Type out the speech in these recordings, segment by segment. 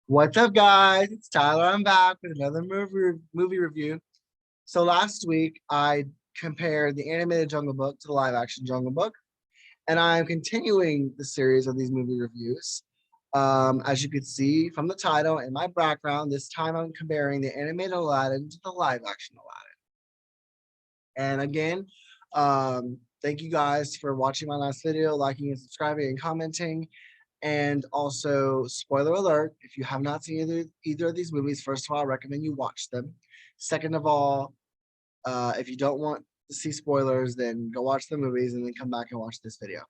What's up, guys? It's Tyler. I'm back with another movie review. So last week I compared the animated Jungle Book to the live action Jungle Book, and I'm continuing the series of these movie reviews. As you can see from the title and my background, this time I'm comparing the animated Aladdin to the live action Aladdin. And again, thank you guys for watching my last video, liking and subscribing and commenting. And also, spoiler alert, if you have not seen either of these movies, first of all, I recommend you watch them. Second of all, if you don't want to see spoilers, then go watch the movies and then come back and watch this video.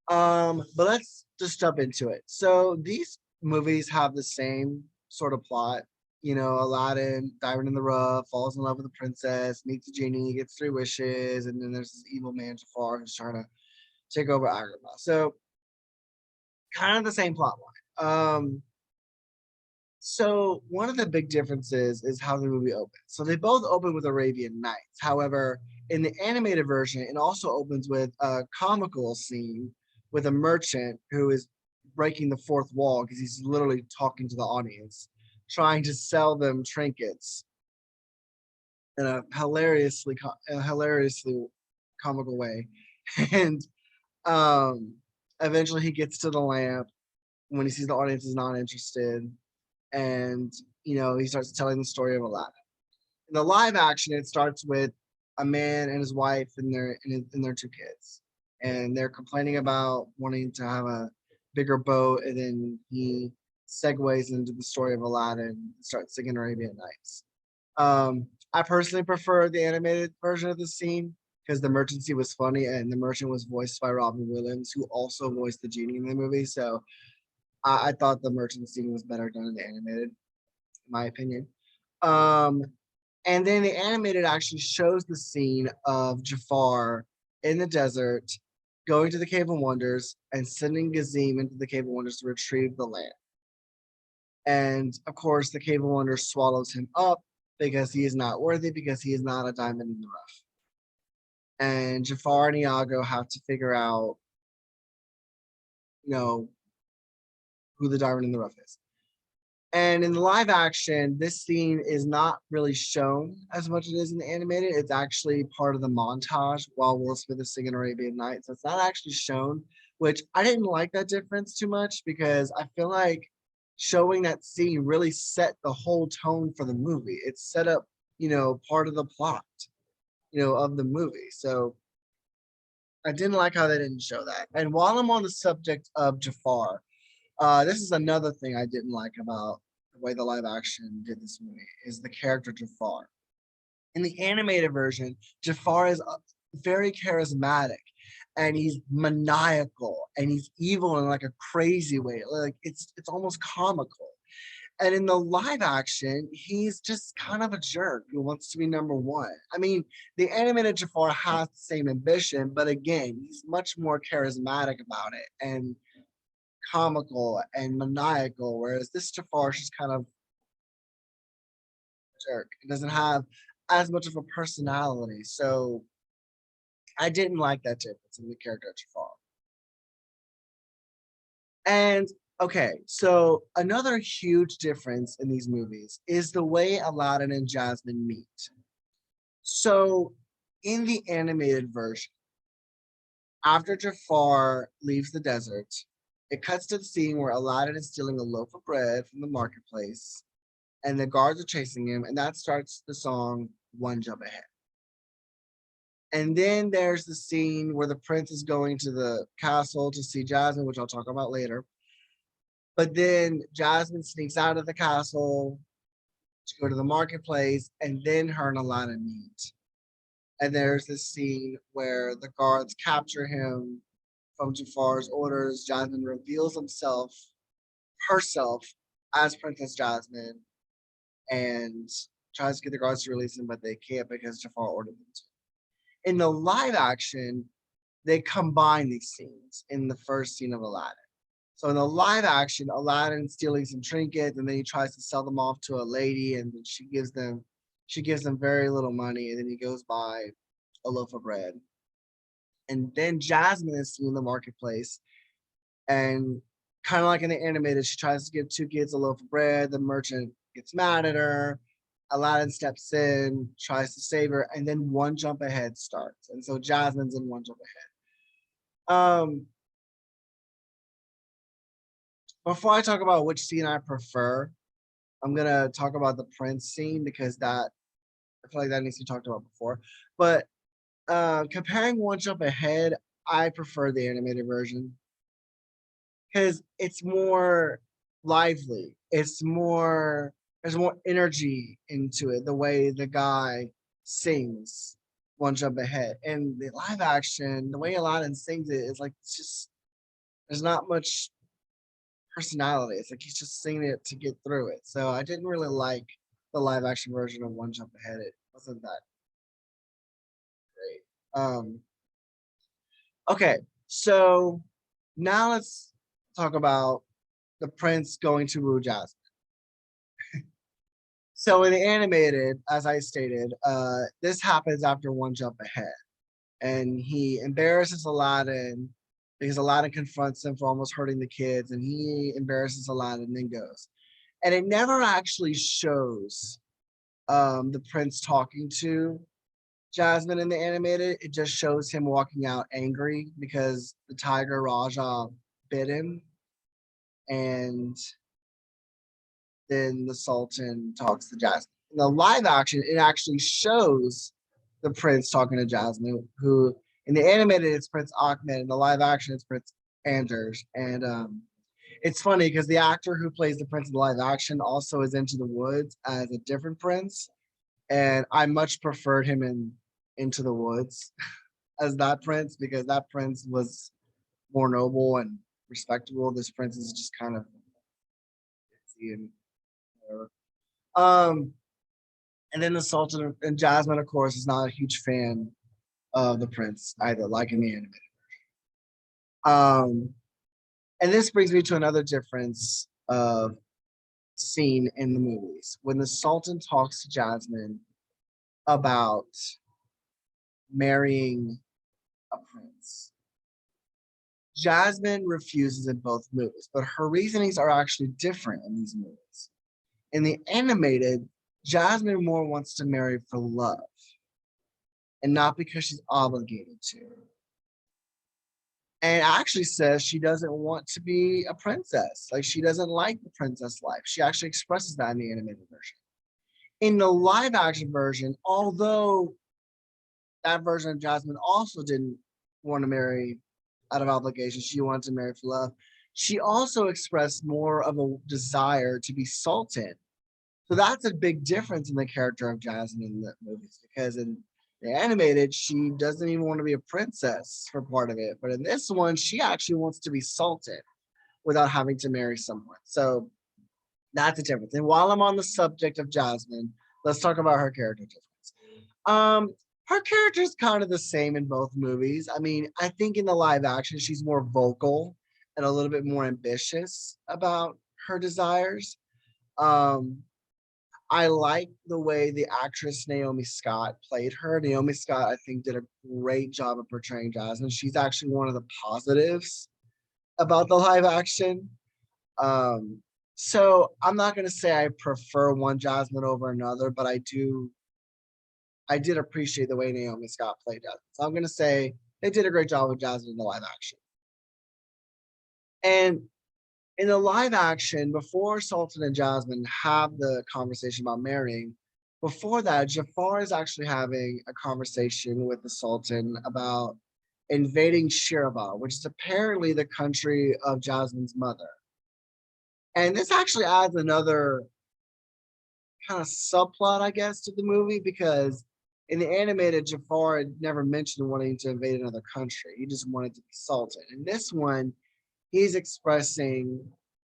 But let's just jump into it. So these movies have the same sort of plot. You know, Aladdin, diamond in the rough, falls in love with the princess, meets a genie, gets 3 wishes, and then there's this evil man Jafar who's trying to take over Agrabah. So kind of the same plot line. So one of the big differences is how the movie opens. So they both open with Arabian Nights. However, in the animated version, it also opens with a comical scene with a merchant who is breaking the fourth wall because he's literally talking to the audience, trying to sell them trinkets in a hilariously comical way. And um, eventually he gets to the lamp when he sees the audience is not interested, and he starts telling the story of Aladdin. In the live action, it starts with a man and his wife and their 2 kids, and they're complaining about wanting to have a bigger boat, and then he segues into the story of Aladdin and starts singing Arabian Nights. I personally prefer the animated version of the scene because the merchant scene was funny, and the merchant was voiced by Robin Williams, who also voiced the genie in the movie. So I thought the merchant scene was better done in the animated, in my opinion. Um, and then the animated actually shows the scene of Jafar in the desert, going to the Cave of Wonders and sending Gazim into the Cave of Wonders to retrieve the lamp. And of course, the Cave of Wonders swallows him up because he is not worthy, because he is not a diamond in the rough. And Jafar and Iago have to figure out, who the diamond in the rough is. And in the live action, this scene is not really shown as much as it is in the animated. It's actually part of the montage while Will Smith is singing Arabian Nights. So it's not actually shown, which I didn't like that difference too much because I feel like showing that scene really set the whole tone for the movie. It set up, part of the plot, of the movie. So I didn't like how they didn't show that. And while I'm on the subject of Jafar, this is another thing I didn't like about the way the live action did this movie is the character Jafar. In the animated version, Jafar is very charismatic and he's maniacal and he's evil in like a crazy way. Like it's almost comical. And in the live action, he's just kind of a jerk who wants to be number one. I mean, the animated Jafar has the same ambition, but again, he's much more charismatic about it and comical and maniacal, whereas this Jafar is just kind of a jerk. It doesn't have as much of a personality. So I didn't like that difference in the character of Jafar. And okay, so another huge difference in these movies is the way Aladdin and Jasmine meet. So in the animated version, after Jafar leaves the desert, it cuts to the scene where Aladdin is stealing a loaf of bread from the marketplace, and the guards are chasing him, and that starts the song One Jump Ahead. And then there's the scene where the prince is going to the castle to see Jasmine, which I'll talk about later. But then Jasmine sneaks out of the castle to go to the marketplace, and then her and Aladdin meet. And there's this scene where the guards capture him from Jafar's orders. Jasmine reveals herself as Princess Jasmine, and tries to get the guards to release him, but they can't because Jafar ordered them to. In the live action, they combine these scenes in the first scene of Aladdin. So in the live action, Aladdin's stealing some trinkets, and then he tries to sell them off to a lady, and she gives them very little money, and then he goes buy a loaf of bread. And then Jasmine is seen in the marketplace, and kind of like in the animated, she tries to give two kids a loaf of bread. The merchant gets mad at her. Aladdin steps in, tries to save her, and then One Jump Ahead starts. And so Jasmine's in One Jump Ahead. Before I talk about which scene I prefer, I'm gonna talk about the Prince scene because that I feel like that needs to be talked about before. But comparing One Jump Ahead, I prefer the animated version because it's more lively. There's more energy into it. The way the guy sings One Jump Ahead, and the live action, the way Aladdin sings it is like it's just there's not much personality. It's like he's just singing it to get through it. So I didn't really like the live action version of One Jump Ahead. It wasn't that great. Okay, so now let's talk about the prince going to woo Jasmine. So in the animated, as I stated, this happens after One Jump Ahead, and he embarrasses Aladdin because Aladdin confronts him for almost hurting the kids, and he embarrasses Aladdin and then goes. And it never actually shows the prince talking to Jasmine in the animated. It just shows him walking out angry because the tiger Raja bit him, and then the Sultan talks to Jasmine. In the live action, it actually shows the prince talking to Jasmine, who in the animated it's Prince Ahmed, in the live action it's Prince Anders. And it's funny because the actor who plays the prince in the live action also is Into the Woods as a different prince, and I much preferred him in Into the Woods as that prince because that prince was more noble and respectable. This prince is just kind of and whatever. Um, and then the Sultan and Jasmine, of course, is not a huge fan of the prince either, like in the animated. Um, and this brings me to another difference of scene in the movies when the Sultan talks to Jasmine about marrying a prince. Jasmine refuses in both movies, but her reasonings are actually different in these movies. In the animated, Jasmine more wants to marry for love and not because she's obligated to. And actually says she doesn't want to be a princess. Like she doesn't like the princess life. She actually expresses that in the animated version. In the live action version, although that version of Jasmine also didn't want to marry out of obligation, she wanted to marry for love. She also expressed more of a desire to be sultan. So that's a big difference in the character of Jasmine in the movies because in the animated, she doesn't even want to be a princess for part of it. But in this one, she actually wants to be sultan without having to marry someone. So that's a difference. And while I'm on the subject of Jasmine, let's talk about her character difference. Her character is kind of the same in both movies. I mean, I think in the live action, she's more vocal and a little bit more ambitious about her desires. Um, I like the way the actress Naomi Scott played her. Naomi Scott, I think, did a great job of portraying Jasmine. She's actually one of the positives about the live action. Um, so I'm not gonna say I prefer one Jasmine over another, but I did appreciate the way Naomi Scott played Jasmine. So I'm gonna say they did a great job with Jasmine in the live action. And in the live action, before Sultan and Jasmine have the conversation about marrying, before that, Jafar is actually having a conversation with the Sultan about invading Shirabah, which is apparently the country of Jasmine's mother. And this actually adds another kind of subplot, I guess, to the movie because in the animated, Jafar had never mentioned wanting to invade another country. He just wanted to be Sultan. In this one, he's expressing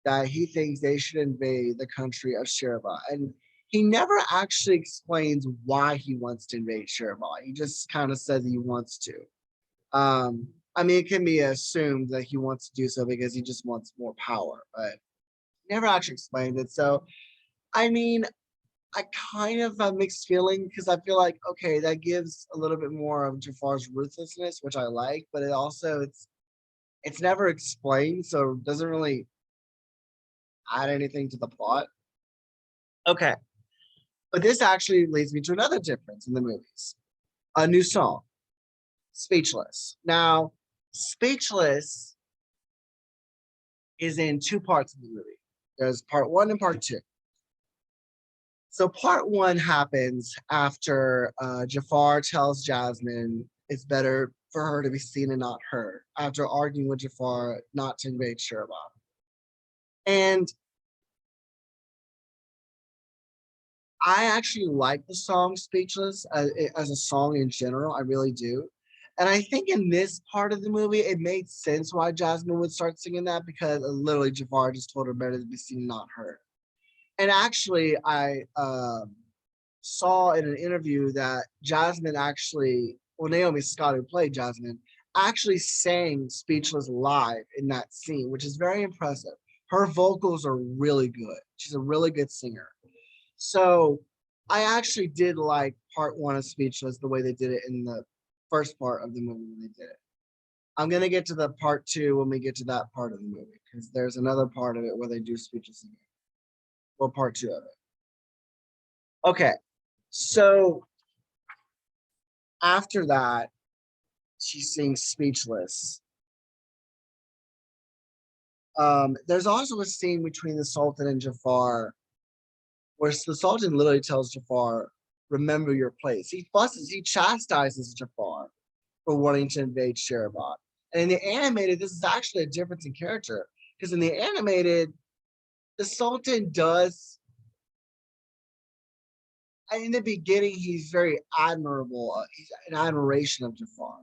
that he thinks they should invade the country of Shirabah. And he never actually explains why he wants to invade Shirabah. He just kind of says he wants to. I mean, it can be assumed that he wants to do so because he just wants more power, but never actually explained it. So, I mean, I kind of have mixed feeling because I feel like, okay, that gives a little bit more of Jafar's ruthlessness, which I like, but it's never explained, so it doesn't really add anything to the plot. Okay, but this actually leads me to another difference in the movies. A new song, Speechless. Now, Speechless is in two parts of the movie. There's part one and part two. So part one happens after Jafar tells Jasmine it's better for her to be seen and not heard after arguing with Jafar not to invade Sherlock. And I actually like the song Speechless as a song in general. I really do. And I think in this part of the movie, it made sense why Jasmine would start singing that because literally Jafar just told her better to be seen, not heard. And actually, I saw in an interview that Jasmine actually, well, Naomi Scott, who played Jasmine, actually sang Speechless live in that scene, which is very impressive. Her vocals are really good. She's a really good singer. So I actually did like part one of Speechless the way they did it in the first part of the movie when they did it. I'm gonna get to the part two when we get to that part of the movie because there's another part of it where they do Speechless again. Well, part two of it. Okay, so after that, she sings Speechless. There's also a scene between the Sultan and Jafar where the Sultan literally tells Jafar, remember your place. He fusses, he chastises Jafar for wanting to invade Sherabad. And in the animated, this is actually a difference in character. Because in the animated, the Sultan does, in the beginning, he's very admirable. He's an admiration of Jafar.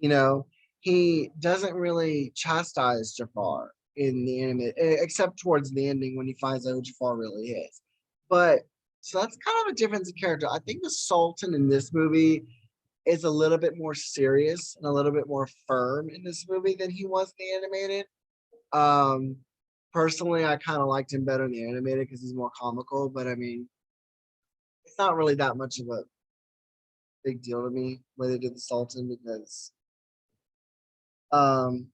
You know, he doesn't really chastise Jafar in the anime, except towards the ending when he finds out who Jafar really is. But so that's kind of a difference in character. I think the Sultan in this movie is a little bit more serious and a little bit more firm in this movie than he was in the animated. Um, Personally, I kind of liked him better in the animated because he's more comical. But I mean, it's not really that much of a big deal to me where they did the Sultan because um,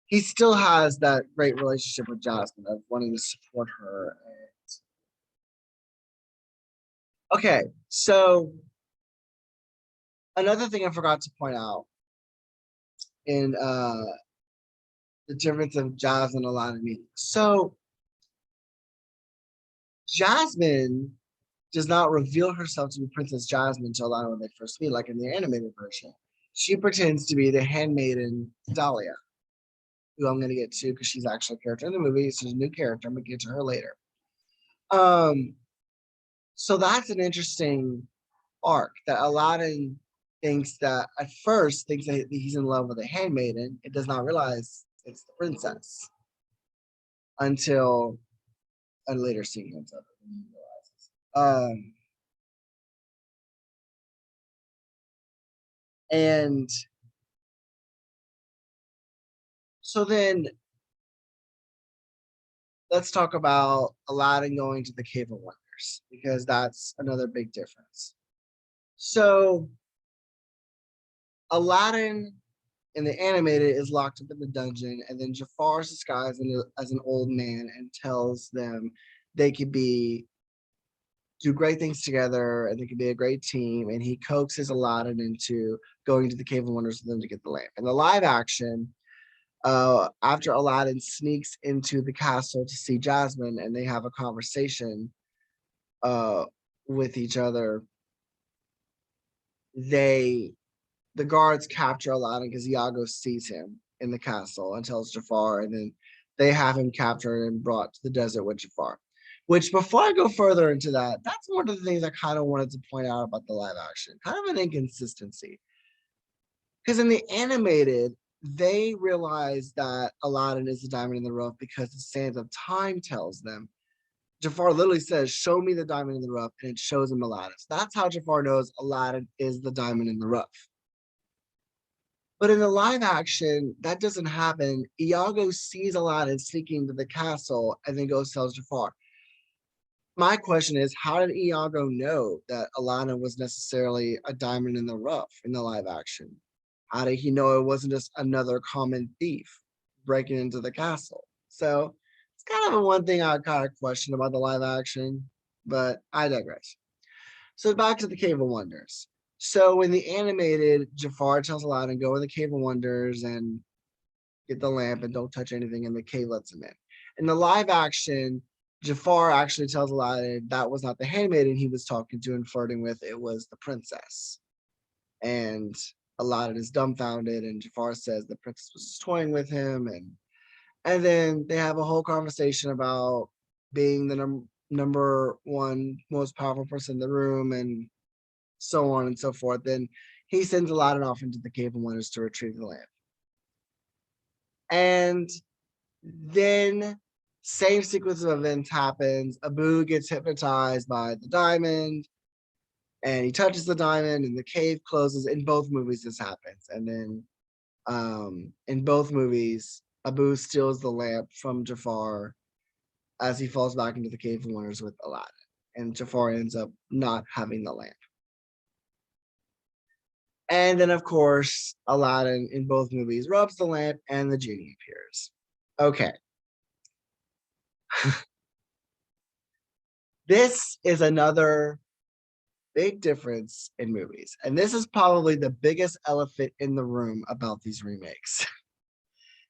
he still has that great relationship with Jasmine of wanting to support her. Okay, so another thing I forgot to point out in the difference of Jasmine and Aladdin. So Jasmine does not reveal herself to be Princess Jasmine to Aladdin when they first meet, like in the animated version. She pretends to be the handmaiden Dahlia, who I'm going to get to because she's actually a character in the movie. She's a new character. I'm going to get to her later. Um, so that's an interesting arc that Aladdin thinks that at first thinks that he's in love with a handmaiden. It does not realize it's the princess until a later scene comes up and he realizes. And so then let's talk about Aladdin going to the Cave of Wonders because that's another big difference. So Aladdin in the animated is locked up in the dungeon, and then Jafar's disguised as an old man and tells them they could do great things together and they could be a great team. And he coaxes Aladdin into going to the Cave of Wonders with them to get the lamp. In the live action, after Aladdin sneaks into the castle to see Jasmine and they have a conversation uh, with each other, the guards capture Aladdin because Iago sees him in the castle and tells Jafar, and then they have him captured and brought to the desert with Jafar. Which, before I go further into that, that's one of the things I kind of wanted to point out about the live action, kind of an inconsistency. Because in the animated, they realize that Aladdin is the diamond in the rough because the sands of time tells them. Jafar literally says, show me the diamond in the rough, and it shows him Aladdin. So that's how Jafar knows Aladdin is the diamond in the rough. But in the live action, that doesn't happen. Iago sees Aladdin sneaking into the castle and then goes tells Jafar. My question is, how did Iago know that Aladdin was necessarily a diamond in the rough in the live action? How did he know it wasn't just another common thief breaking into the castle? So It's kind of a one thing I kind of question about the live action, but I digress. So back to the Cave of Wonders. So in the animated, Jafar tells Aladdin, go in the Cave of Wonders and get the lamp and don't touch anything, and the cave lets him in. In the live action, Jafar actually tells Aladdin that was not the handmaiden he was talking to and flirting with, it was the princess. And Aladdin is dumbfounded, and Jafar says the princess was toying with him, and then they have a whole conversation about being the number one most powerful person in the room and so on and so forth. Then he sends Aladdin off into the Cave of Wonders to retrieve the lamp. And then same sequence of events happens. Abu gets hypnotized by the diamond and he touches the diamond and the cave closes. In both movies this happens. And then in both movies, Abu steals the lamp from Jafar as he falls back into the Cave of Wonders with Aladdin. And Jafar ends up not having the lamp. And then, of course, Aladdin in both movies rubs the lamp and the genie appears. Okay. This is another big difference in movies. And this is probably the biggest elephant in the room about these remakes.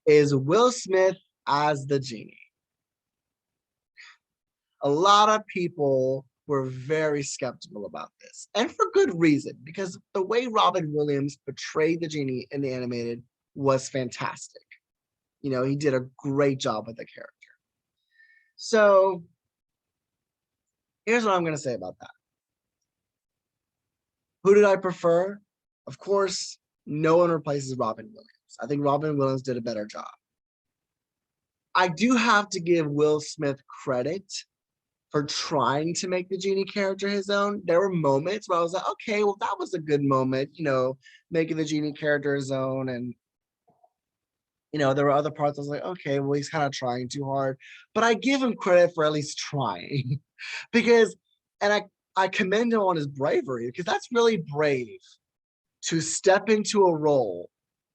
Is Will Smith as the genie. A lot of people were very skeptical about this, and for good reason, because the way Robin Williams portrayed the genie in the animated was fantastic. You know, he did a great job with the character. So here's what I'm going to say about that. Who did I prefer? Of course, no one replaces Robin Williams. I think Robin Williams did a better job. I do have to give Will Smith credit for trying to make the genie character his own. There were moments where I was like, okay, well, that was a good moment, you know, making the genie character his own. And, you know, there were other parts I was like, okay, well, he's kind of trying too hard. But I give him credit for at least trying because, and I commend him on his bravery because that's really brave to step into a role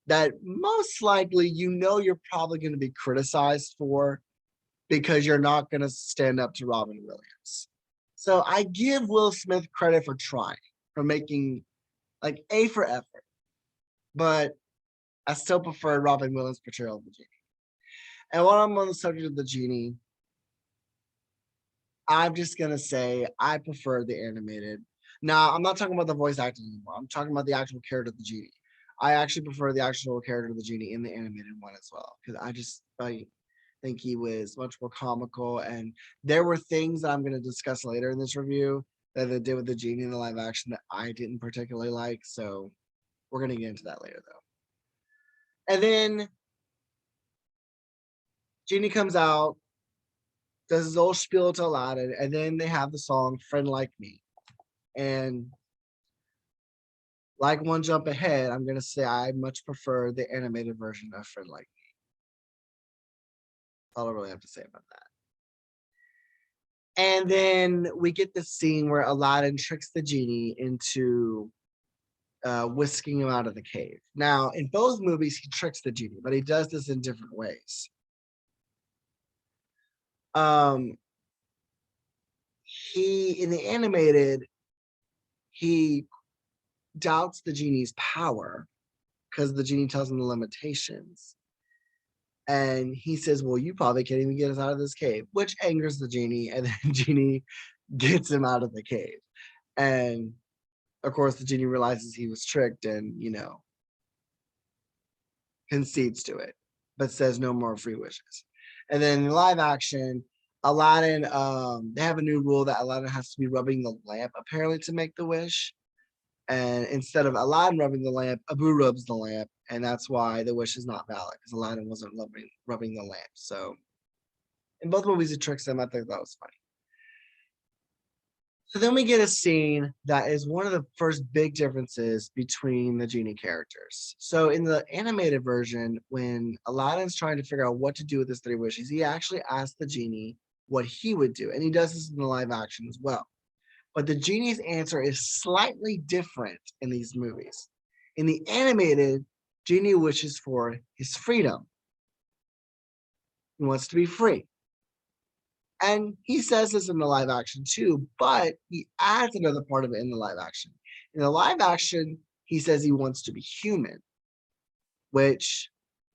that most likely, you know, you're probably going to be criticized for because you're not going to stand up to Robin Williams. So I give Will Smith credit for trying, for making like A for effort, but I still prefer Robin Williams' portrayal of the genie. And while I'm on the subject of the genie, I'm just going to say I prefer the animated. Now, I'm not talking about the voice acting anymore. I'm talking about the actual character of the genie. I actually prefer the actual character of the genie in the animated one as well, because I think he was much more comical. And there were things that I'm going to discuss later in this review that they did with the genie in the live action that I didn't particularly like. So we're going to get into that later, though. And then Genie comes out, does his old spiel to Aladdin, and then they have the song Friend Like Me. And like One Jump Ahead, I'm going to say I much prefer the animated version of Friend Like Me. That's all I really have to say about that. And then we get this scene where Aladdin tricks the genie into whisking him out of the cave. Now, in both movies, he tricks the genie, but he does this in different ways. In the animated, he doubts the genie's power because the genie tells him the limitations. And he says, well, you probably can't even get us out of this cave, which angers the genie. And then Genie gets him out of the cave. And of course, the genie realizes he was tricked and, you know, concedes to it, but says no more free wishes. And then in live action, Aladdin, they have a new rule that Aladdin has to be rubbing the lamp apparently to make the wish. And instead of Aladdin rubbing the lamp, Abu rubs the lamp, and that's why the wish is not valid because Aladdin wasn't rubbing the lamp. So in both movies, it tricks them. I think that was funny. So then we get a scene that is one of the first big differences between the genie characters. So in the animated version, when Aladdin's trying to figure out what to do with his three wishes, he actually asks the genie what he would do, and he does this in the live action as well. But the genie's answer is slightly different in these movies. In the animated, Genie wishes for his freedom. He wants to be free. And he says this in the live action too, but he adds another part of it in the live action. In the live action, he says he wants to be human, which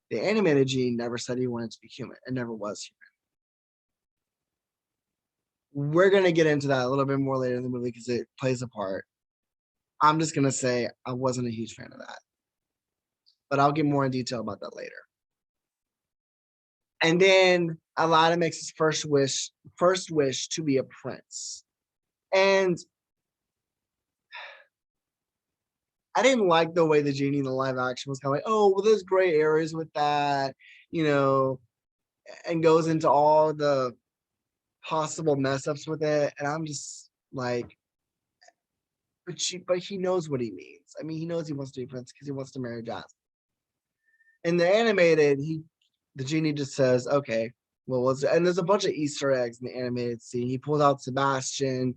the animated genie never said he wanted to be human and never was human. We're going to get into that a little bit more later in the movie because it plays a part. I'm just going to say I wasn't a huge fan of that, but I'll get more in detail about that later. And then Aladdin makes his first wish to be a prince. And I didn't like the way the genie in the live action was kind of like, oh, well, there's gray areas with that, you know, and goes into all the possible mess ups with it. And I'm just like, but he knows what he means. I mean, he knows he wants to be a prince because he wants to marry Jasmine. In the animated, the genie just says, okay, well, and there's a bunch of Easter eggs in the animated scene. He pulls out Sebastian.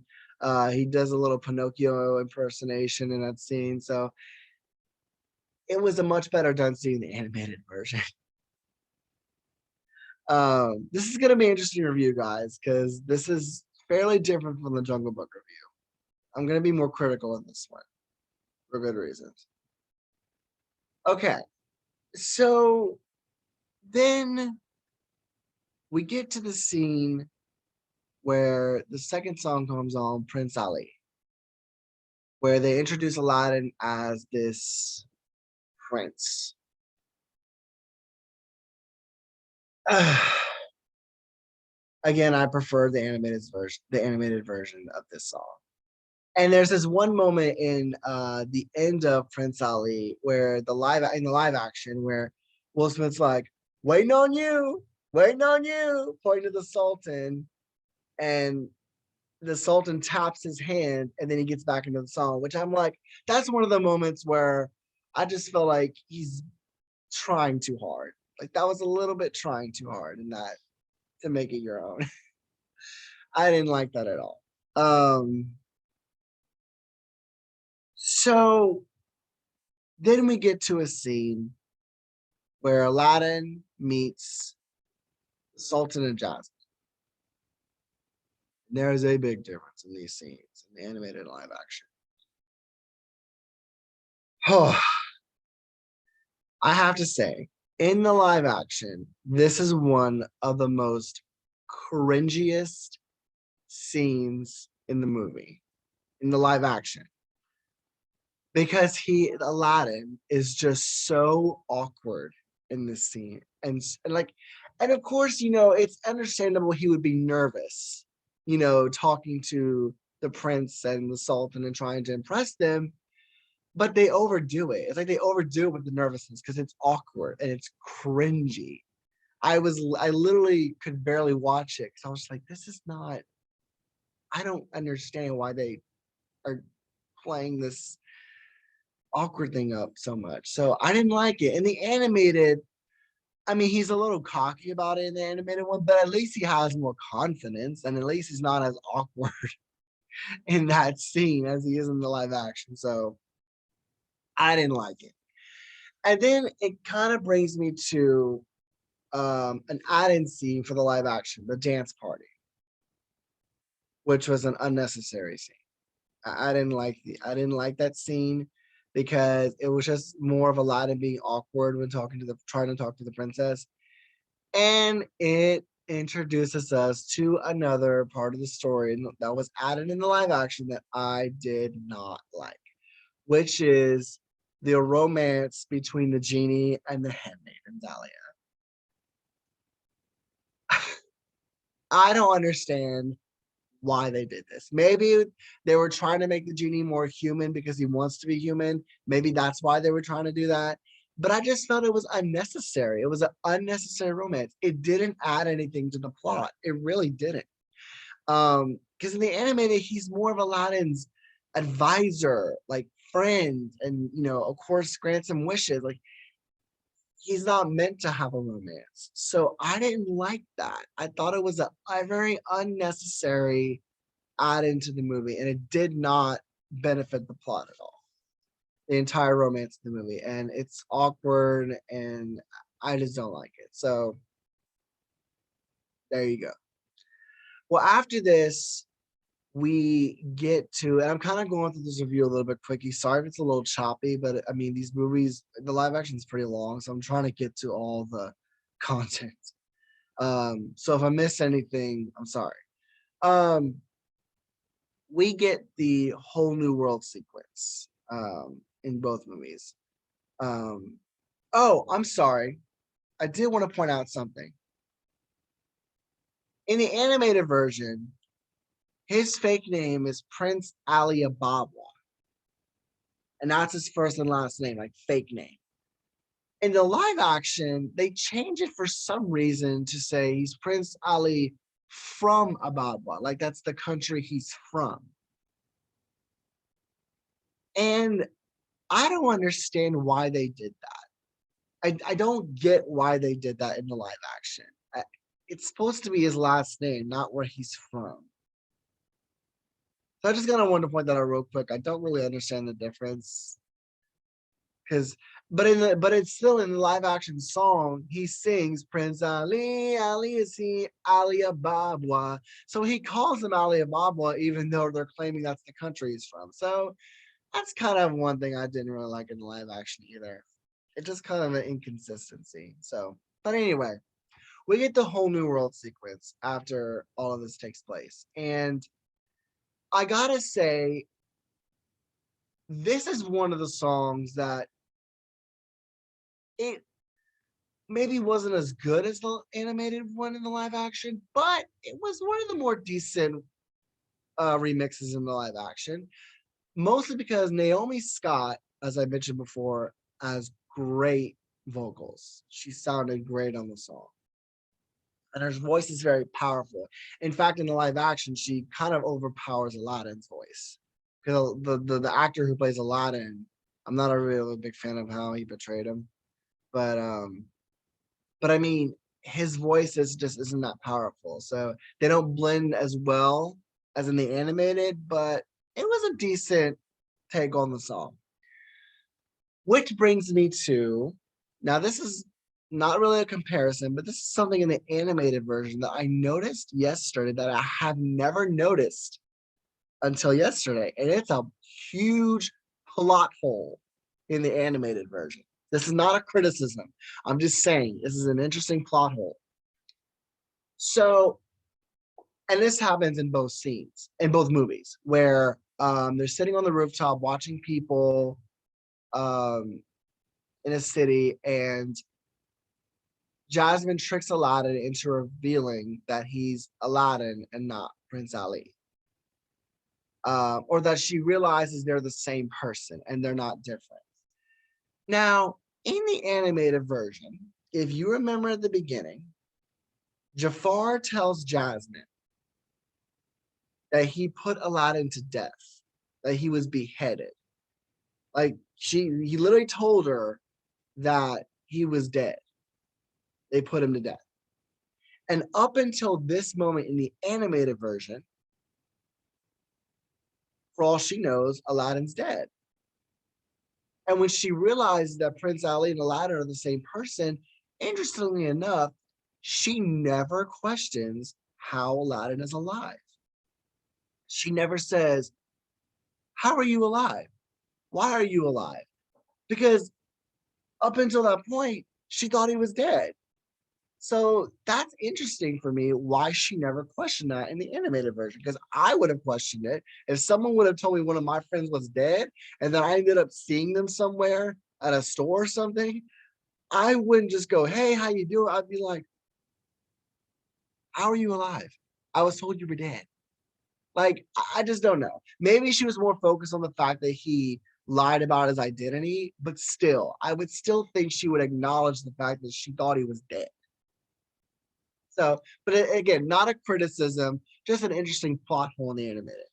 He does a little Pinocchio impersonation in that scene. So it was a much better done scene in the animated version. This is going to be an interesting review, guys, because this is fairly different from the Jungle Book review. I'm going to be more critical in this one for good reasons. Okay, so then we get to the scene where the second song comes on, Prince Ali, where they introduce Aladdin as this prince. Again, I prefer the animated version of this song. And there's this one moment in the end of Prince Ali where in the live action where Will Smith's like, waiting on you, pointing to the Sultan, and the Sultan taps his hand and then he gets back into the song, which I'm like, that's one of the moments where I just felt like he's trying too hard. Like that was a little bit trying too hard in that to make it your own. I didn't like that at all. So then we get to a scene where Aladdin meets Sultan and Jasmine. There is a big difference in these scenes in the animated and live action. Oh, I have to say, in the live action, this is one of the most cringiest scenes in the movie, in the live action. Because Aladdin is just so awkward in this scene. And of course, it's understandable he would be nervous, talking to the prince and the sultan and trying to impress them, but they overdo it. It's like they overdo it with the nervousness because it's awkward and it's cringy. I literally could barely watch it because I was like, I don't understand why they are playing this awkward thing up so much. So I didn't like it. In the animated, I mean, he's a little cocky about it in the animated one, but at least he has more confidence and at least he's not as awkward in that scene as he is in the live action. So I didn't like it. And then it kind of brings me to an add-in scene for the live action, the dance party, which was an unnecessary scene. I didn't like that scene because it was just more of Aladdin being awkward when trying to talk to the princess. And it introduces us to another part of the story that was added in the live action that I did not like, which is the romance between the genie and the handmaiden Dahlia. I don't understand why they did this. Maybe they were trying to make the genie more human because he wants to be human. Maybe that's why they were trying to do that. But I just felt it was unnecessary. It was an unnecessary romance. It didn't add anything to the plot. It really didn't. Because in the animated, he's more of Aladdin's advisor, like friend, and of course, grants him wishes. Like he's not meant to have a romance. So I didn't like that. I thought it was a very unnecessary add into the movie, and it did not benefit the plot at all. The entire romance of the movie, and it's awkward, and I just don't like it. So there you go. Well, after this, we get to, and I'm kind of going through this review a little bit quickly. Sorry if it's a little choppy, but I mean, these movies, the live action is pretty long, so I'm trying to get to all the content. So if I miss anything, I'm sorry. Um, we get the whole new world sequence in both movies. Um, oh, I'm sorry. I did want to point out something. In the animated version, his fake name is Prince Ali Ababa, and that's his first and last name, like fake name. In the live action, they change it for some reason to say he's Prince Ali from Ababa, like that's the country he's from. And I don't understand why they did that. I don't get why they did that in the live action. It's supposed to be his last name, not where he's from. So I just kind of wanted to point that out real quick. I don't really understand the difference because, but it's still in the live action song. He sings Prince Ali, Ali is he, Ali Ababa. So he calls him Ali Ababa, even though they're claiming that's the country he's from. So that's kind of one thing I didn't really like in the live action either. It's just kind of an inconsistency. So, but anyway, we get the whole new world sequence after all of this takes place. And I gotta say, this is one of the songs that it maybe wasn't as good as the animated one in the live action, but it was one of the more decent remixes in the live action. Mostly because Naomi Scott, as I mentioned before, has great vocals. She sounded great on the song. And her voice is very powerful. In fact, in the live action, she kind of overpowers Aladdin's voice. Because the actor who plays Aladdin, I'm not a really big fan of how he portrayed him. But but I mean, his voice is just isn't that powerful. So they don't blend as well as in the animated, but it was a decent take on the song. Which brings me to, now this is not really a comparison, but this is something in the animated version that I noticed yesterday that I have never noticed until yesterday. And it's a huge plot hole in the animated version. This is not a criticism. I'm just saying this is an interesting plot hole. So, and this happens in both scenes, in both movies, where they're sitting on the rooftop watching people um, in a city, and Jasmine tricks Aladdin into revealing that he's Aladdin and not Prince Ali. Or that she realizes they're the same person and they're not different. Now, in the animated version, if you remember at the beginning, Jafar tells Jasmine that he put Aladdin to death, that he was beheaded. Like he literally told her that he was dead. They put him to death. And up until this moment in the animated version, for all she knows, Aladdin's dead. And when she realized that Prince Ali and Aladdin are the same person, interestingly enough, she never questions how Aladdin is alive. She never says, how are you alive? Why are you alive? Because up until that point, she thought he was dead. So that's interesting for me why she never questioned that in the animated version. Because I would have questioned it if someone would have told me one of my friends was dead and then I ended up seeing them somewhere at a store or something. I wouldn't just go, hey, how you doing? I'd be like, how are you alive? I was told you were dead. Like, I just don't know. Maybe she was more focused on the fact that he lied about his identity, but still, I would still think she would acknowledge the fact that she thought he was dead. So, but again, not a criticism, just an interesting plot hole in the animated.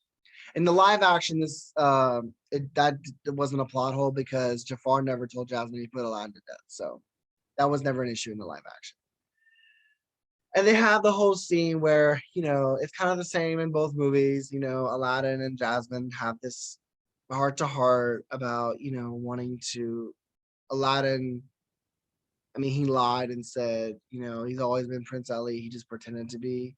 In the live action, that wasn't a plot hole because Jafar never told Jasmine he put Aladdin to death. So that was never an issue in the live action. And they have the whole scene where, it's kind of the same in both movies. Aladdin and Jasmine have this heart to heart about, wanting to, Aladdin, he lied and said, he's always been Prince Ali. He just pretended to be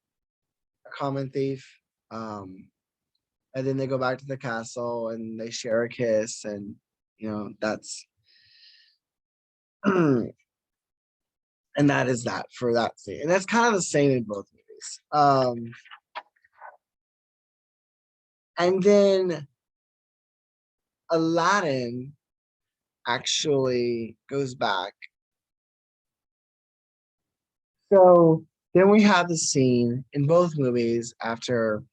common thief. And then they go back to the castle and they share a kiss, and that's and that is that for that scene. And that's kind of the same in both movies. And then Aladdin actually goes back. So then we have the scene in both movies after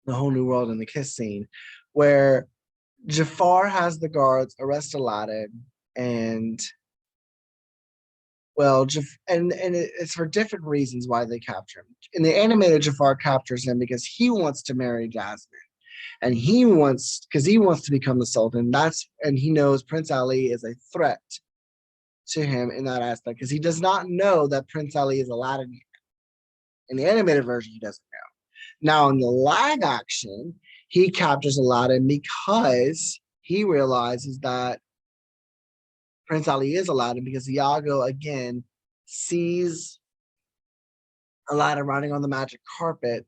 the whole new world and the kiss scene where Jafar has the guards arrest Aladdin, and well, it's for different reasons why they capture him. In the animated, Jafar captures him because he wants to marry Jasmine, and because he wants to become the Sultan. And he knows Prince Ali is a threat to him in that aspect because he does not know that Prince Ali is Aladdin. In the animated version, he doesn't know. Now, in the live action, he captures Aladdin because he realizes that Prince Ali is Aladdin because Iago again sees Aladdin riding on the magic carpet,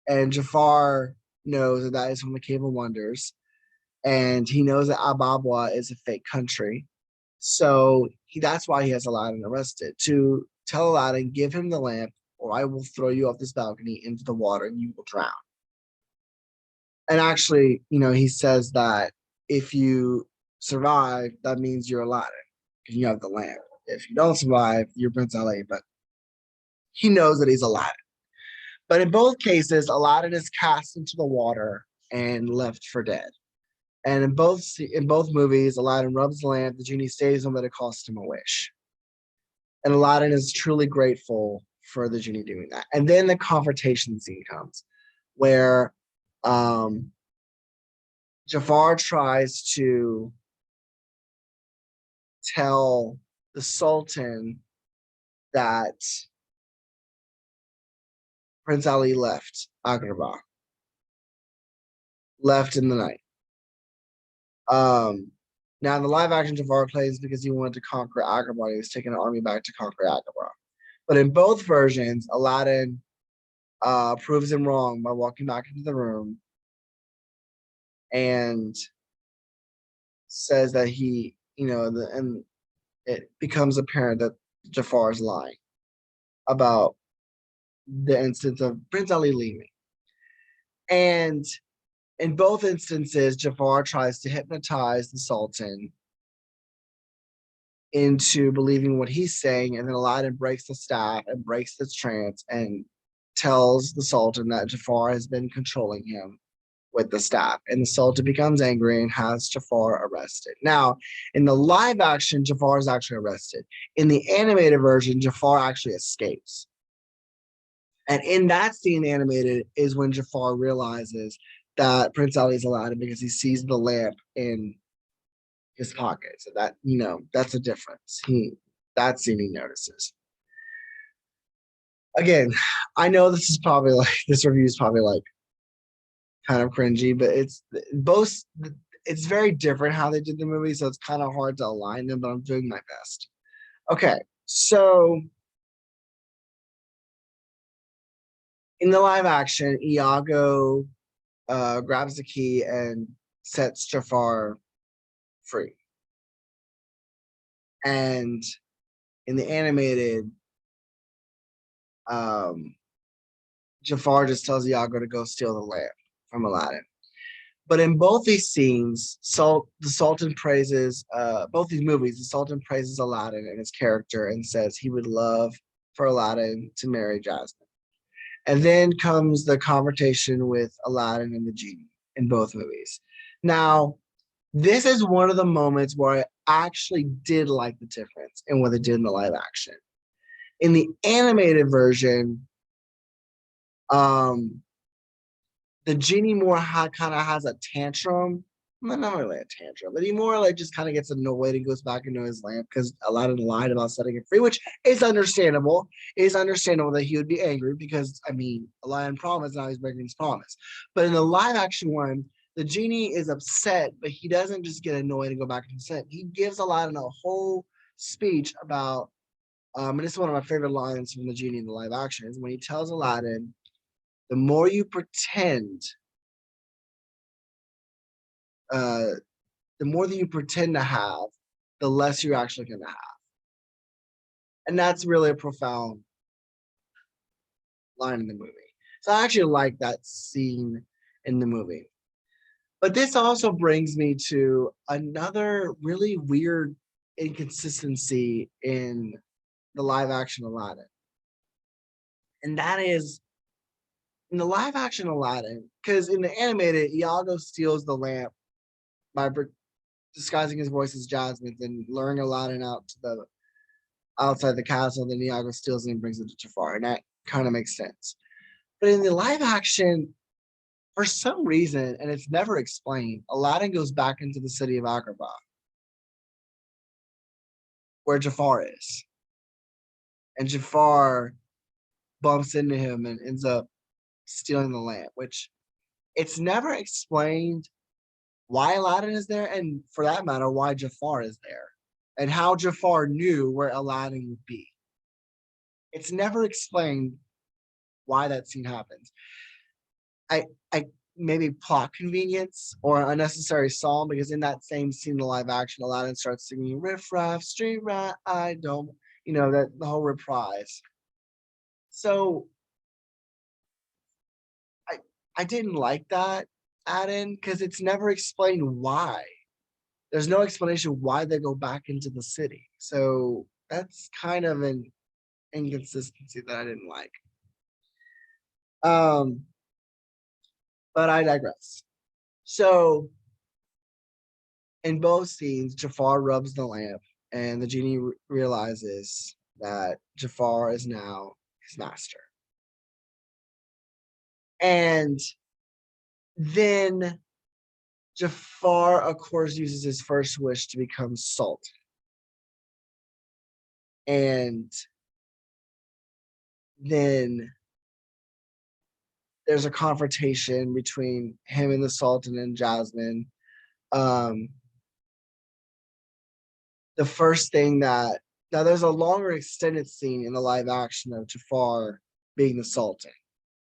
and Jafar knows that is from the Cave of Wonders, and he knows that Ababwa is a fake country. So that's why he has Aladdin arrested, to tell Aladdin, give him the lamp, or I will throw you off this balcony into the water and you will drown. And actually, he says that if you survive, that means you're Aladdin and you have the lamp. If you don't survive, you're Prince Ali. But he knows that he's Aladdin. But in both cases, Aladdin is cast into the water and left for dead. And in both movies, Aladdin rubs the lamp, the genie saves him, but it costs him a wish. And Aladdin is truly grateful for the genie doing that. And then the confrontation scene comes, where Jafar tries to tell the Sultan that Prince Ali left Agrabah, left in the night. Now, in the live action, Jafar claims because he wanted to conquer Agrabah, he was taking an army back to conquer Agrabah. But in both versions, Aladdin proves him wrong by walking back into the room and says that and it becomes apparent that Jafar is lying about the instance of Prince Ali leaving. And in both instances, Jafar tries to hypnotize the Sultan into believing what he's saying, and then Aladdin breaks the staff and breaks the trance and tells the Sultan that Jafar has been controlling him with the staff. And the Sultan becomes angry and has Jafar arrested. Now, in the live action, Jafar is actually arrested. In the animated version, Jafar actually escapes. And in that scene, animated, is when Jafar realizes that Prince Ali is Aladdin because he sees the lamp in his pocket. So that, that's a difference. That scene he notices. Again, I know this review is probably like kind of cringy, but it's very different how they did the movie, so it's kind of hard to align them, but I'm doing my best. Okay, so in the live action, Iago grabs the key and sets Jafar free. And in the animated, Jafar just tells Iago to go steal the lamp from Aladdin. But in both these scenes, the Sultan praises, both these movies, the Sultan praises Aladdin and his character and says he would love for Aladdin to marry Jasmine. And then comes the confrontation with Aladdin and the genie in both movies. Now, this is one of the moments where I actually did like the difference in what they did in the live action. In the animated version, the genie more kind of has a tantrum. Not really a tantrum, but he more like just kind of gets annoyed and goes back into his lamp because Aladdin lied about setting it free, which is understandable. It is understandable that he would be angry because, Aladdin promised, now he's breaking his promise. But in the live action one, the genie is upset, but he doesn't just get annoyed and go back into his lamp. He gives Aladdin a whole speech about, and this is one of my favorite lines from the genie in the live action, is when he tells Aladdin the more you pretend, uh, the more that you pretend to have, the less you're actually going to have. And that's really a profound line in the movie. So I actually like that scene in the movie. But this also brings me to another really weird inconsistency in the live action Aladdin. And that is in the live action Aladdin, because in the animated, Iago steals the lamp by disguising his voice as Jasmine and luring Aladdin out to the outside the castle. Then Iago steals it and brings it to Jafar, and that kind of makes sense. But in the live action, for some reason, and it's never explained, Aladdin goes back into the city of Agrabah, where Jafar is, and Jafar bumps into him and ends up stealing the lamp, which it's never explained why Aladdin is there, and for that matter, why Jafar is there, and how Jafar knew where Aladdin would be. It's never explained why that scene happens. I maybe plot convenience or unnecessary song, because in that same scene, the live action, Aladdin starts singing "Riff Raff, Street Rat, I don't," that the whole reprise. So I didn't like that add-in because it's never explained why. There's no explanation why they go back into the city. So that's kind of an inconsistency that I didn't like. But I digress. So in both scenes, Jafar rubs the lamp, and the genie realizes that Jafar is now his master. And then Jafar, of course, uses his first wish to become Sultan. And then there's a confrontation between him and the Sultan and Jasmine. The first thing that now there's a longer extended scene in the live action of Jafar being the Sultan.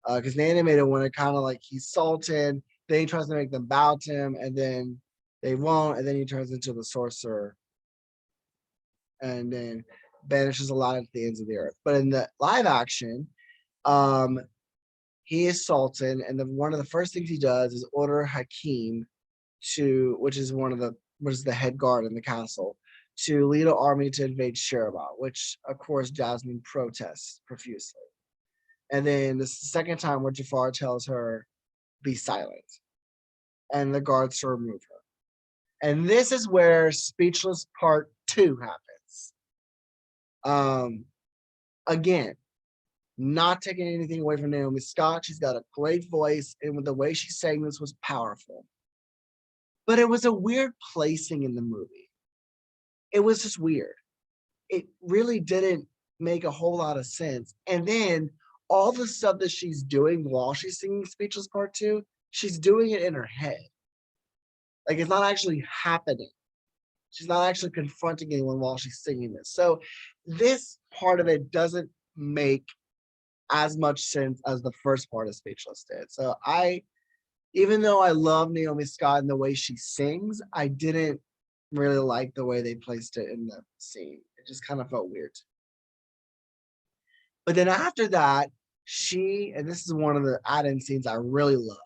Because the animated one, it kind of like he's Sultan, then he tries to make them bow to him, and then they won't, and then he turns into the sorcerer, and then banishes Aladdin to the ends of the earth. But in the live action, he is Sultan, and one of the first things he does is order Hakim to, which is the head guard in the castle, to lead an army to invade Sherabah, which of course Jasmine protests profusely. And then the second time where Jafar tells her, be silent, and the guards to remove her. And this is where Speechless Part 2 happens. Again, not taking anything away from Naomi Scott. She's got a great voice, and the way she sang this was powerful. But it was a weird placing in the movie. It was just weird. It really didn't make a whole lot of sense. And then all the stuff that she's doing while she's singing Speechless Part 2, she's doing it in her head. Like, it's not actually happening. She's not actually confronting anyone while she's singing this. So this part of it doesn't make as much sense as the first part of Speechless did. So even though I love Naomi Scott and the way she sings, I didn't really like the way they placed it in the scene. It just kind of felt weird. But then after that, and this is one of the add-in scenes I really love,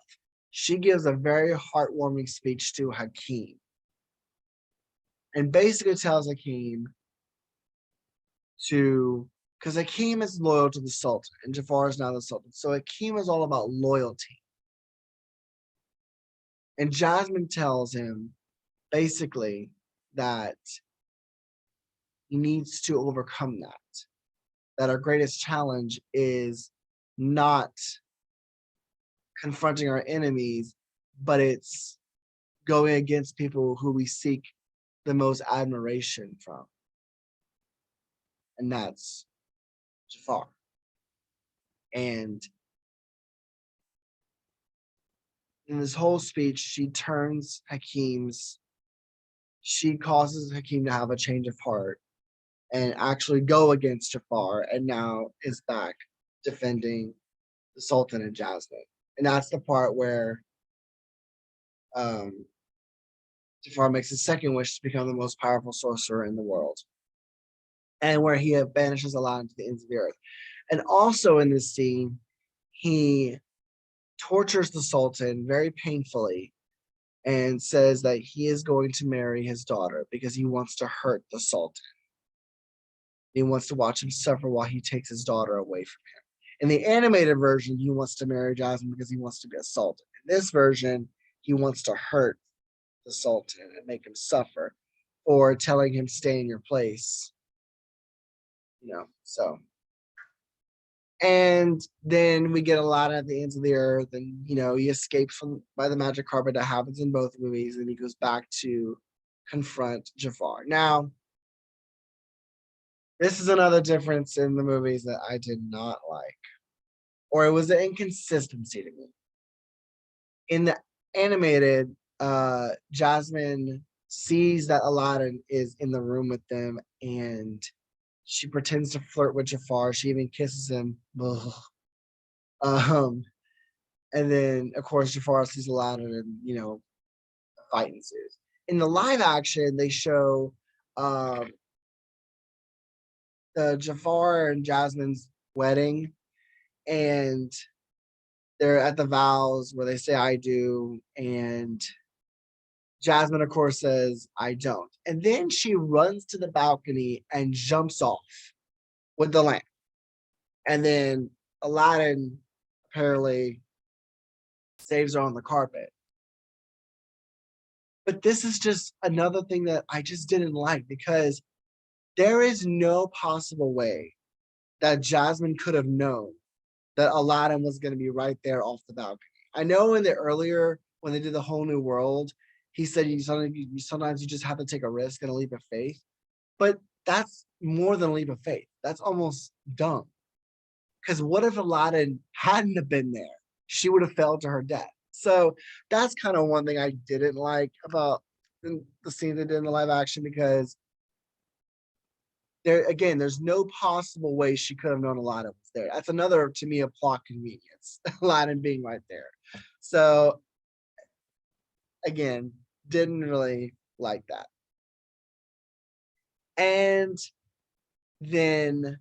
she gives a very heartwarming speech to Hakim. And basically tells Hakim because Hakim is loyal to the Sultan, and Jafar is now the Sultan. So Hakim is all about loyalty. And Jasmine tells him basically that he needs to overcome that our greatest challenge is not confronting our enemies, but it's going against people who we seek the most admiration from. And that's Jafar. And in this whole speech, she causes Hakim to have a change of heart and actually go against Jafar, and now is back defending the Sultan and Jasmine. And that's the part where um, Jafar makes his second wish to become the most powerful sorcerer in the world, and where he banishes Aladdin to the ends of the earth. And also in this scene, he tortures the Sultan very painfully and says that he is going to marry his daughter because he wants to hurt the Sultan. He wants to watch him suffer while he takes his daughter away from him. In the animated version, he wants to marry Jasmine because he wants to be a sultan. In this version, he wants to hurt the Sultan and make him suffer, or telling him stay in your place. So. And then we get Aladdin at the ends of the earth, and he escapes from by the magic carpet that happens in both movies, and he goes back to confront Jafar. Now, this is another difference in the movies that I did not like, or it was an inconsistency to me. In the animated, Jasmine sees that Aladdin is in the room with them, and she pretends to flirt with Jafar. She even kisses him. And then, of course, Jafar sees Aladdin, and a fight ensues. In the live action, they show the Jafar and Jasmine's wedding, and they're at the vows where they say "I do," and Jasmine, of course, says "I don't," and then she runs to the balcony and jumps off with the lamp, and then Aladdin apparently saves her on the carpet. But this is just another thing that I just didn't like, because there is no possible way that Jasmine could have known that Aladdin was going to be right there off the balcony. I know in the earlier, when they did the whole new world, he said sometimes you just have to take a risk and a leap of faith. But that's more than a leap of faith. That's almost dumb. Because what if Aladdin hadn't have been there? She would have fell to her death. So that's kind of one thing I didn't like about the scene they did in the live action, because there's no possible way she could have known Aladdin was there. That's another, to me, a plot convenience, Aladdin being right there. So again, didn't really like that. And then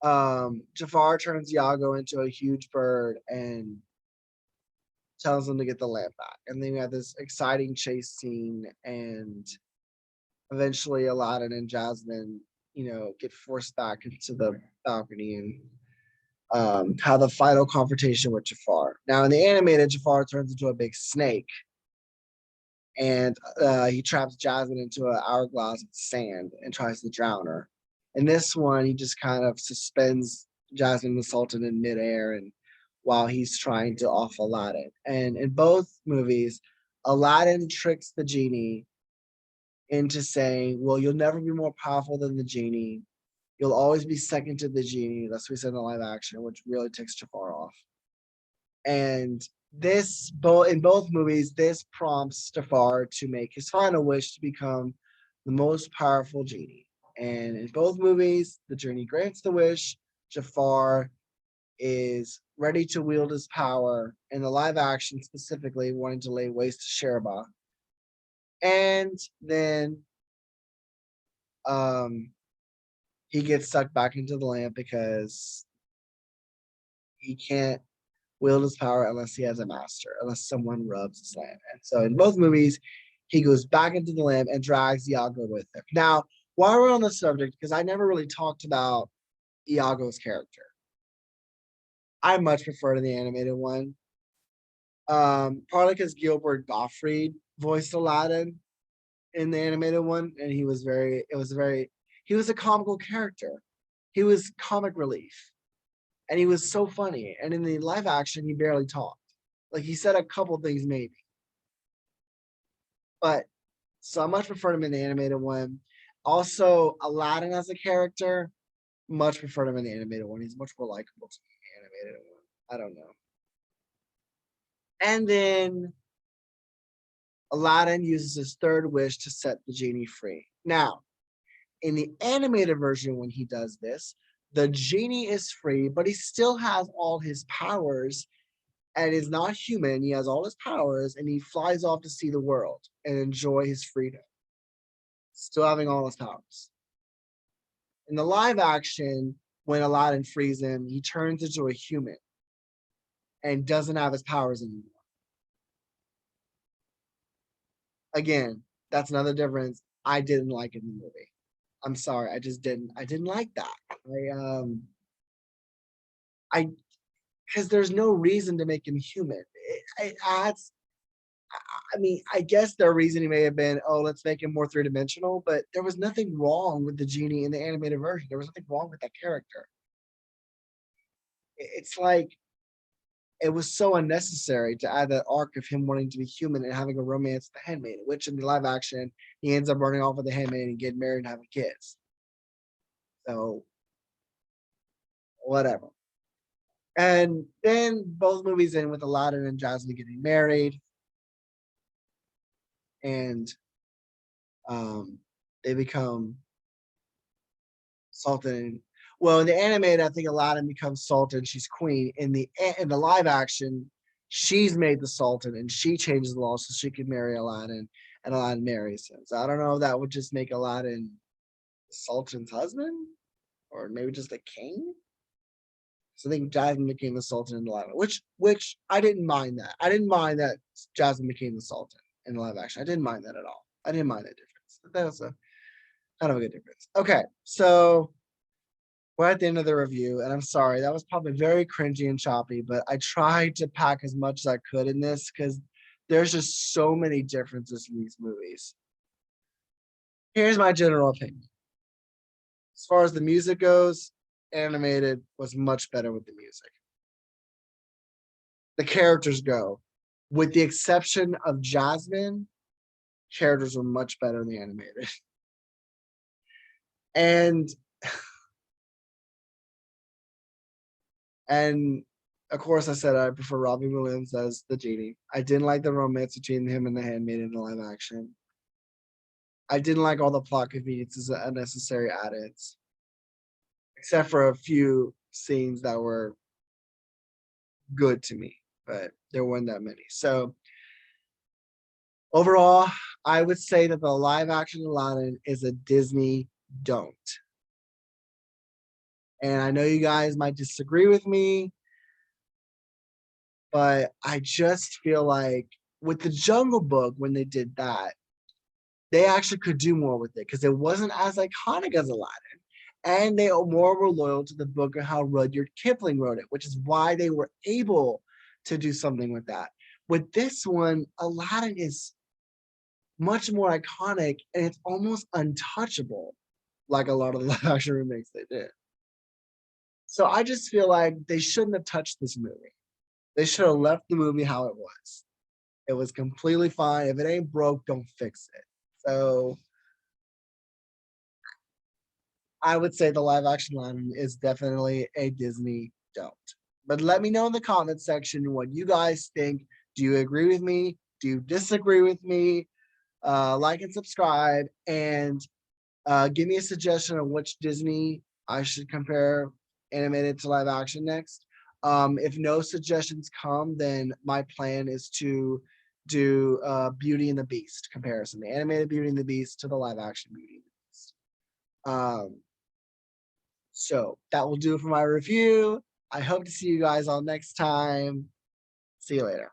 Jafar turns Iago into a huge bird and tells him to get the lamp back. And then we have this exciting chase scene, and eventually Aladdin and Jasmine, get forced back into the balcony, and have the final confrontation with Jafar. Now, in the animated, Jafar turns into a big snake, and he traps Jasmine into an hourglass of sand and tries to drown her. In this one, he just kind of suspends Jasmine and the Sultan in midair, and while he's trying to off Aladdin. And in both movies, Aladdin tricks the genie into saying, well, you'll never be more powerful than the genie. You'll always be second to the genie. That's what we said in the live action, which really takes Jafar off. And in both movies, this prompts Jafar to make his final wish to become the most powerful genie. And in both movies, the genie grants the wish. Jafar is ready to wield his power, in the live action specifically, wanting to lay waste to Sherba. And then he gets sucked back into the lamp because he can't wield his power unless he has a master, unless someone rubs his lamp. And so in both movies, he goes back into the lamp and drags Iago with him. Now, while we're on the subject, because I never really talked about Iago's character, I much prefer to the animated one. Partly because Gilbert Gottfried voiced Aladdin in the animated one, and he was a comical character. He was comic relief, and he was so funny. And in the live action, he barely talked. Like, he said a couple things maybe. But so I much prefer him in the animated one. Also, Aladdin as a character, much prefer him in the animated one. He's much more likable to the animated one. I don't know. And then Aladdin uses his third wish to set the genie free. Now, in the animated version, when he does this, The genie is free, but he still has all his powers and is not human. He has all his powers and he flies off to see the world and enjoy his freedom, still having all his powers. In the live action, when Aladdin frees him, he turns into a human and doesn't have his powers anymore. Again, that's another difference. I didn't like it in the movie. I'm sorry, I just didn't. I didn't like that. I because there's no reason to make him human. It adds. I mean, I guess their reasoning may have been, oh, let's make him more three-dimensional, but there was nothing wrong with the genie in the animated version. There was nothing wrong with that character. It's like it was so unnecessary to add that arc of him wanting to be human and having a romance with the handmaiden, which in the live action, he ends up running off with the handmaiden and getting married and having kids. So, whatever. And then both movies end with Aladdin and Jasmine getting married. And they become Sultan. Well, in the animated, I think Aladdin becomes Sultan. She's queen. In the live action, she's made the Sultan and she changes the law so she can marry Aladdin, and Aladdin marries him. So I don't know if that would just make Aladdin Sultan's husband, or maybe just a king. So I think Jasmine became the Sultan in the live, which I didn't mind that. I didn't mind that Jasmine became the Sultan in the live action. I didn't mind that at all. I didn't mind that difference. But that was a kind of a good difference. Okay, so we're at the end of the review, and I'm sorry, that was probably very cringy and choppy, but I tried to pack as much as I could in this because there's just so many differences in these movies. Here's my general opinion. As far as the music goes, animated was much better with the music. The characters go, with the exception of Jasmine, characters were much better in the animated. And of course, I said I prefer Robbie Williams as the genie. I didn't like the romance between him and the handmaiden in the live action. I didn't like all the plot conveniences and unnecessary add-ins, except for a few scenes that were good to me, but there weren't that many. So overall, I would say that the live action Aladdin is a Disney don't. And I know you guys might disagree with me, but I just feel like with the Jungle Book, when they did that, they actually could do more with it because it wasn't as iconic as Aladdin. And they more were loyal to the book and how Rudyard Kipling wrote it, which is why they were able to do something with that. With this one, Aladdin is much more iconic and it's almost untouchable, like a lot of the live action remakes they did. So I just feel like they shouldn't have touched this movie. They should have left the movie how it was. It was completely fine. If it ain't broke, don't fix it. So I would say the live action Aladdin is definitely a Disney don't. But let me know in the comment section what you guys think. Do you agree with me? Do you disagree with me? Like and subscribe, and give me a suggestion of which Disney I should compare animated to live action next. If no suggestions come, then my plan is to do Beauty and the Beast comparison, the animated Beauty and the Beast to the live action Beauty and the Beast. So that will do it for my review. I hope to see you guys all next time. See you later.